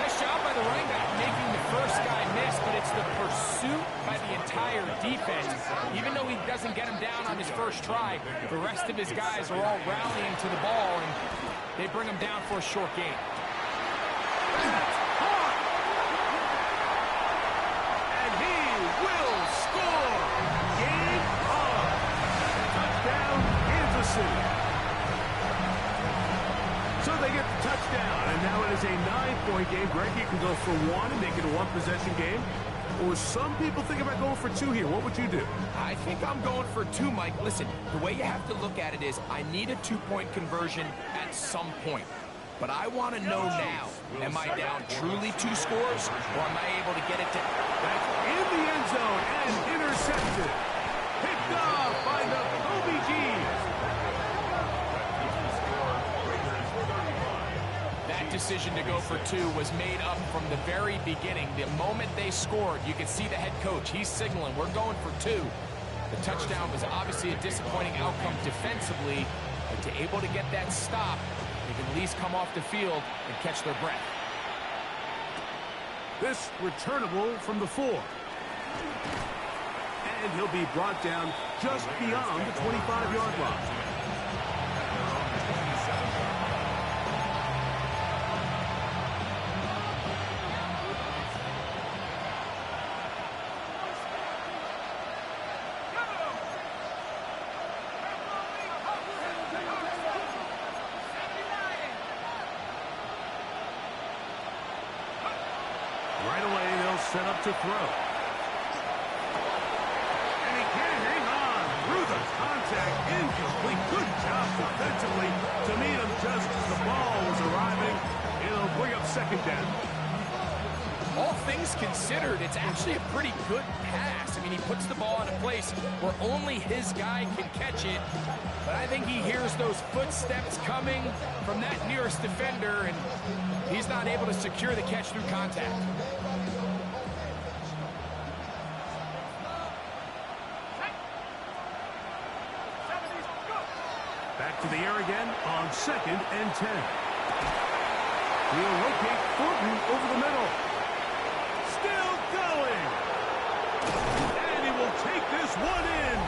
Nice job by the running back making the first guy miss, but it's the pursuit by the entire defense. Even though he doesn't get him down on his first try, the rest of his guys are all rallying to the ball, and they bring him down for a short gain. And he will score. Game on. Touchdown, Kansas City. So they get the touchdown, and now it is a 9-point game. Greg, you can go for 1 and make it a 1-possession game. Or some people think about going for 2 here. What would you do? I think I'm going for 2, Mike. Listen, the way you have to look at it is I need a 2-point conversion at some point. But I want to know now, am I down truly 2 scores, or am I able to get it to... That's in the end zone and intercepted. Picked off by the OBGs. That decision to go for 2 was made up from the very beginning. The moment they scored, you could see the head coach. He's signaling, we're going for 2. The touchdown was obviously a disappointing outcome defensively, but to able to get that stop, they can at least come off the field and catch their breath. This returnable from the 4. And he'll be brought down just beyond the 25-yard line. Right away, they'll set up to throw. And he can't hang on through the contact. Incomplete. Good job defensively to meet him just as the ball was arriving. It'll bring up second down. All things considered, it's actually a pretty good pass. I mean, he puts the ball in a place where only his guy can catch it. But I think he hears those footsteps coming from that nearest defender, and he's not able to secure the catch through contact. Back to the air again on 2nd and 10. He'll locate Thornton over the middle. Still going. And he will take this one in.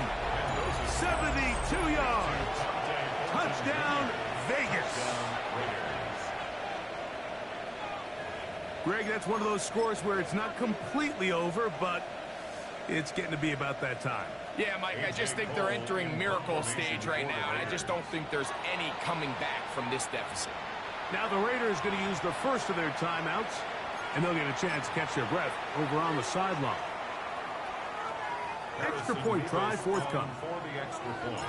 72 yards. Touchdown, Vegas. Greg, that's one of those scores where it's not completely over, but it's getting to be about that time. Yeah, Mike, I just think they're entering miracle stage right now, and I just don't think there's any coming back from this deficit. Now the Raiders going to use the first of their timeouts, and they'll get a chance to catch their breath over on the sideline. Extra point try forthcoming. For the extra point.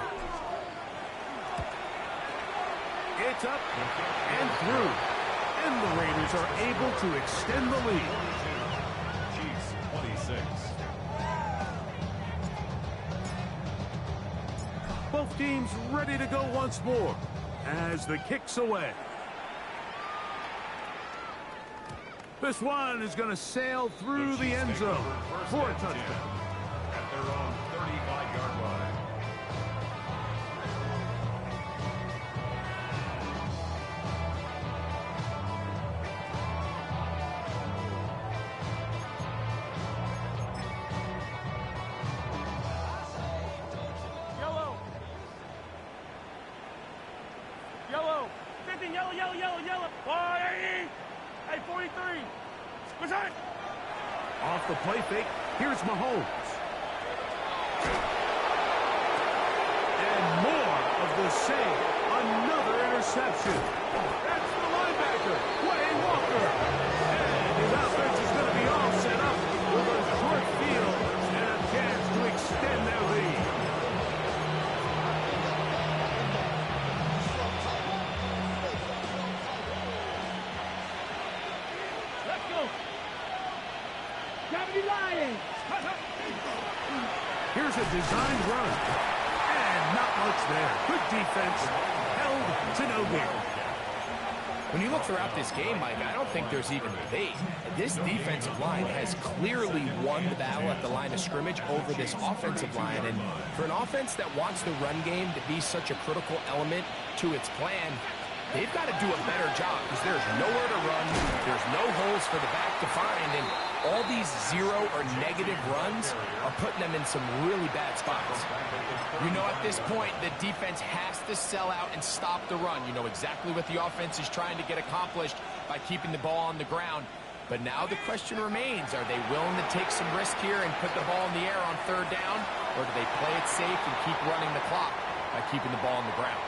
It's up and through. And the Raiders are able to extend the lead. Chiefs 26. Both teams ready to go once more as the kick's away. This one is going to sail through the end zone for a touchdown. At their own 35-yard line. Yellow. 50, yellow, yellow, yellow, yellow. Oh, hey, 43. What's that? Off the play fake, here's Mahomes. And more of the same. Another interception. That's the linebacker, Wayne Walker. And his offense is going to be all set up with a short field and a chance to extend their lead. Let's go. Gravity Lions. Here's a designed run. And not much there. Good defense. Held to no gain. When you look throughout this game, Mike, I don't think there's even debate. This defensive line has clearly won the battle at the line of scrimmage over this offensive line. And for an offense that wants the run game to be such a critical element to its plan, they've got to do a better job because there's nowhere to run. There's no holes for the back to find. And all these zero or negative runs are putting them in some really bad spots. You know, at this point, the defense has to sell out and stop the run. You know exactly what the offense is trying to get accomplished by keeping the ball on the ground. But now the question remains, are they willing to take some risk here and put the ball in the air on third down? Or do they play it safe and keep running the clock by keeping the ball on the ground?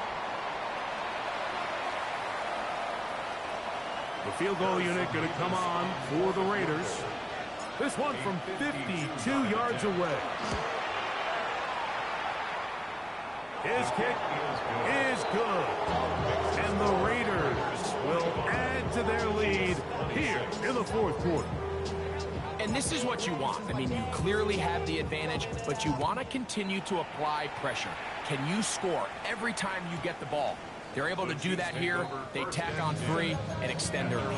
The field goal unit going to come on for the Raiders. This one from 52 yards away. His kick is good. And the Raiders will add to their lead here in the fourth quarter. And this is what you want. I mean, you clearly have the advantage, but you want to continue to apply pressure. Can you score every time you get the ball? They're able to do that here. They tack on 3 and extend their lead.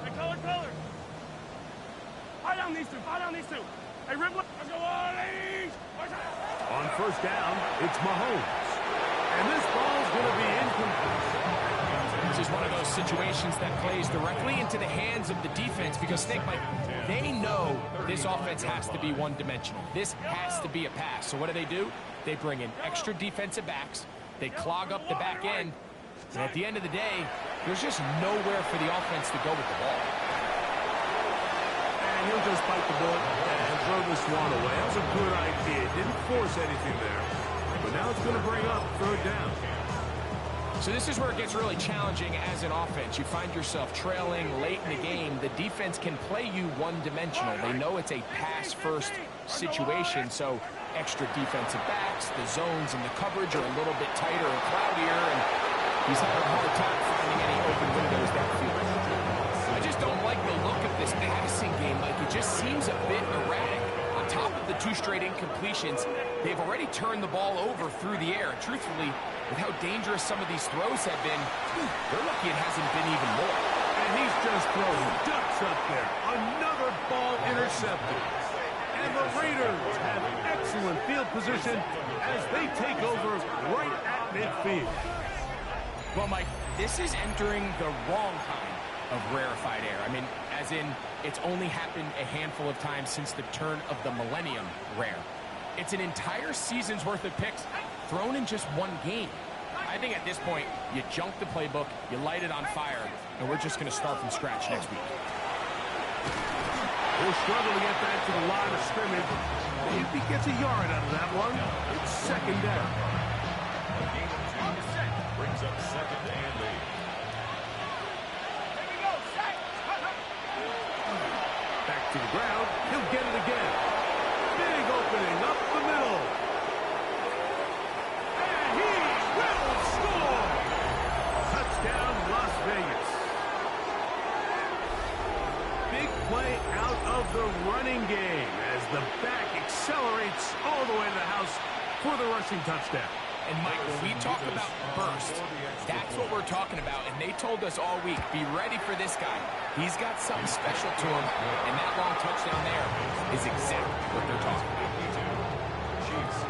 Hey, color. Fire down these two. Hey, Ripley. Let's go, all ladies. On first down, it's Mahomes. And this ball's going to be incomplete. this is one of those situations that plays directly into the hands of the defense because, Snake, Mike, they know this offense has to be one-dimensional. This has to be a pass. So what do? They bring in extra defensive backs. They clog up the back end. And at the end of the day, there's just nowhere for the offense to go with the ball. And he'll just bite the bullet and throw this one away. That was a good idea. Didn't force anything there. But now it's going to bring up third down. So this is where it gets really challenging as an offense. You find yourself trailing late in the game. The defense can play you one-dimensional. They know it's a pass-first situation, so extra defensive backs, the zones and the coverage are a little bit tighter and cloudier, and he's having a hard time finding any open windows downfield. I just don't like the look of this passing game. Like, it just seems a bit erratic. On top of the 2 straight incompletions, they've already turned the ball over through the air. Truthfully, with how dangerous some of these throws have been, they're lucky it hasn't been even more. And he's just throwing ducks up there. Another ball intercepted. And the Raiders have excellent field position as they take over right at midfield. Well, Mike, this is entering the wrong kind of rarefied air. I mean, as in, it's only happened a handful of times since the turn of the millennium rare. It's an entire season's worth of picks thrown in just one game. I think at this point, you junk the playbook, you light it on fire, and we're just going to start from scratch next week. He'll struggle to get back to the line of scrimmage. If he gets a yard out of that one, it's second down. Brings up second and 8. Back to the ground. He'll get it again. Big opening up the middle. And he will score. Touchdown, Las Vegas. Big play out of the running game as the back accelerates all the way to the house for the rushing touchdown. And, Mike, when we talk about burst, that's what we're talking about. And they told us all week, be ready for this guy. He's got something special to him. And that long touchdown there is exactly what they're talking about. Chiefs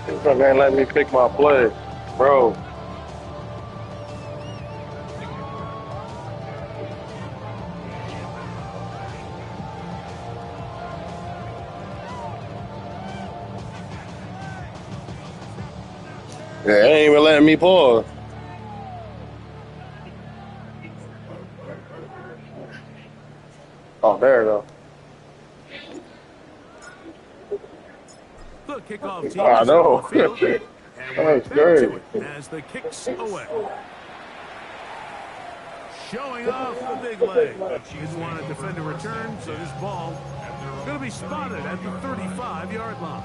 26. This man let me pick my play, bro. Yeah, they ain't even letting me pause. Oh, there we go. The kickoff team I know. is on the field, and we're That's back great. to it as the kick's away. Showing off the big leg. Didn't want to defend a return, so this ball is going to be spotted at the 35-yard line.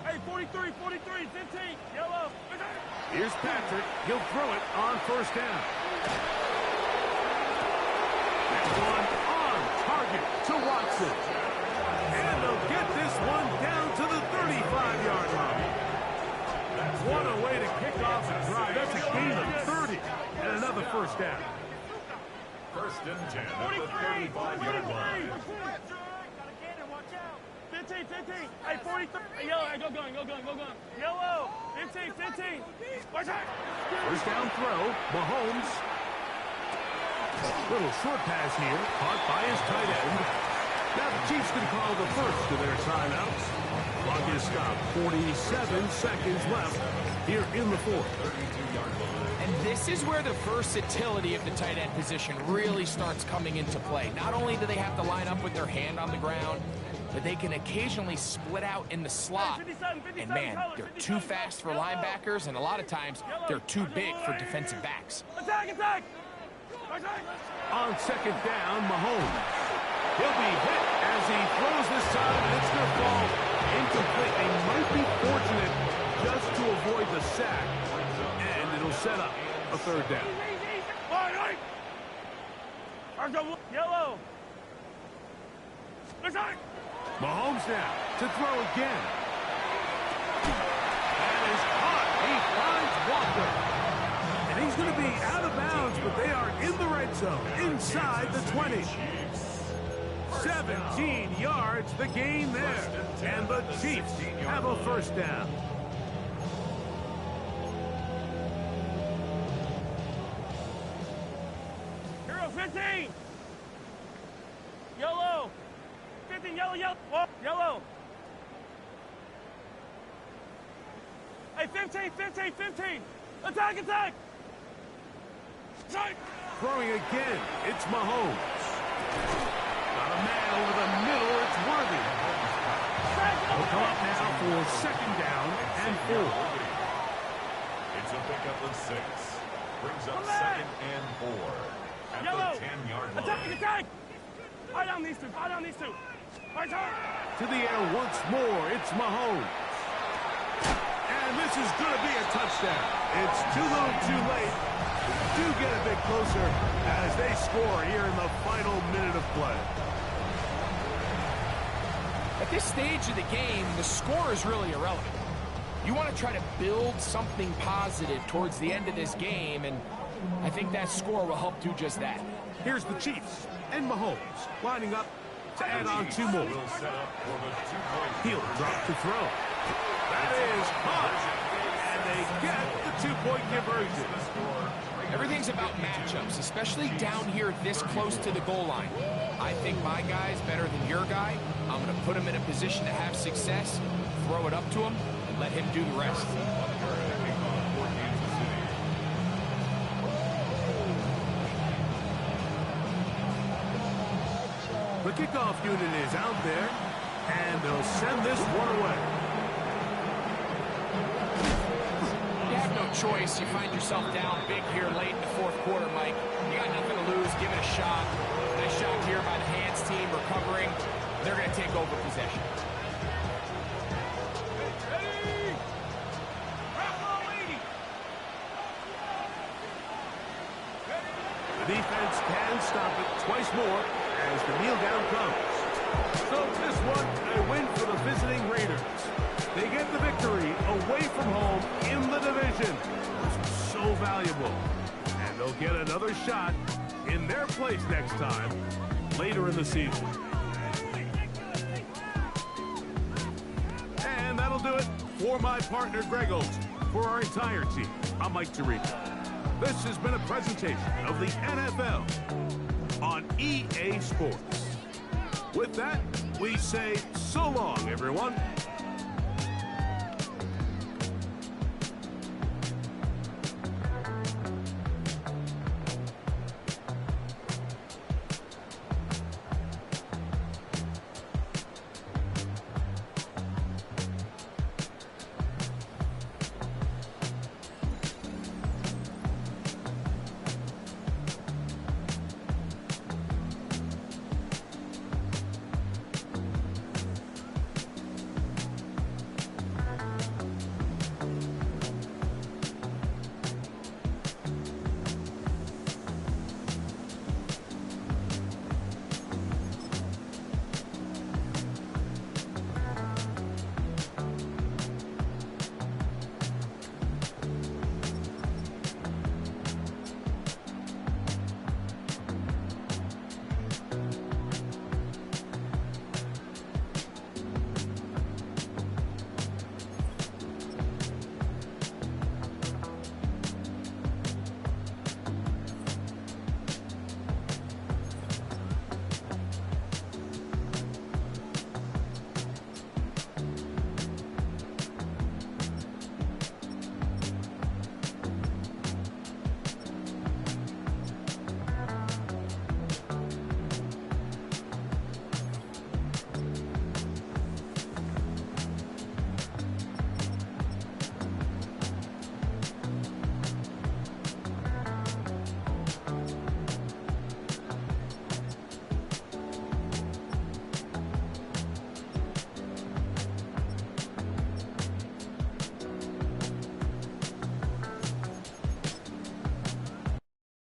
Hey, 43, 15, yellow. Here's Patrick. He'll throw it on first down. Next one on target to Watson. And they'll get this one down to the 35-yard line. What a way to kick off the drive. That's a gain of 30 and another first down. First and 10 at the 35-yard line. 15. Hey, 43. Hey, yellow. Hey, go going. Yellow. 15. Watch out. First down throw. Mahomes. Little short pass here. Caught by his tight end. Now the Chiefs can call the first of their timeouts. Clock is stopped. 47 seconds left here in the fourth. And this is where the versatility of the tight end position really starts coming into play. Not only do they have to line up with their hand on the ground, but they can occasionally split out in the slot. And, man, they're too fast for linebackers, and a lot of times they're too big for defensive backs. Attack. On second down, Mahomes. He'll be hit as he throws this time, and it's going to fall incomplete. They might be fortunate just to avoid the sack, and it'll set up a third down. Yellow. Mahomes now to throw again. And he's going to be out of bounds, but they are in the red zone, inside the 20. 17 yards, the gain there. And the Chiefs have a first down. Hero 15. Yellow. 15, yellow, yellow. Oh, yellow. Hey, 15, 15, 15. Attack, attack. Throwing again, it's Mahomes. Got a man over the middle, it's Worthy. We'll come up now for second down and 4. It's a pickup of 6. Brings up second and 4. At the 10-yard line. Attack, attack. Eye down these two, eye down these two. Right on. To the air once more, it's Mahomes. And this is going to be a touchdown. It's too little too late. Do get a bit closer as they score here in the final minute of play. At this stage of the game, the score is really irrelevant. You want to try to build something positive towards the end of this game, and I think that score will help do just that. Here's the Chiefs and Mahomes lining up to add on 2 more. He'll drop to throw. That is hot, and they get the 2-point conversion. Everything's about matchups, especially down here this close to the goal line. I think my guy's better than your guy. I'm going to put him in a position to have success, throw it up to him, and let him do the rest. The kickoff unit is out there, and they'll send this one away. You have no choice. You find yourself down big here late in the 4th quarter, Mike. You got nothing to lose. Give it a shot. Nice shot here by the hands team recovering. They're going to take over possession. The defense can stop it twice more as the kneel down comes. So this one, a win for the visiting Raiders. They get the victory away from home in the division. This is so valuable. And they'll get another shot in their place next time later in the season. And that'll do it for my partner Greg Olsen. For our entire team, I'm Mike Tirico. This has been a presentation of the NFL on EA Sports. With that, we say so long, everyone.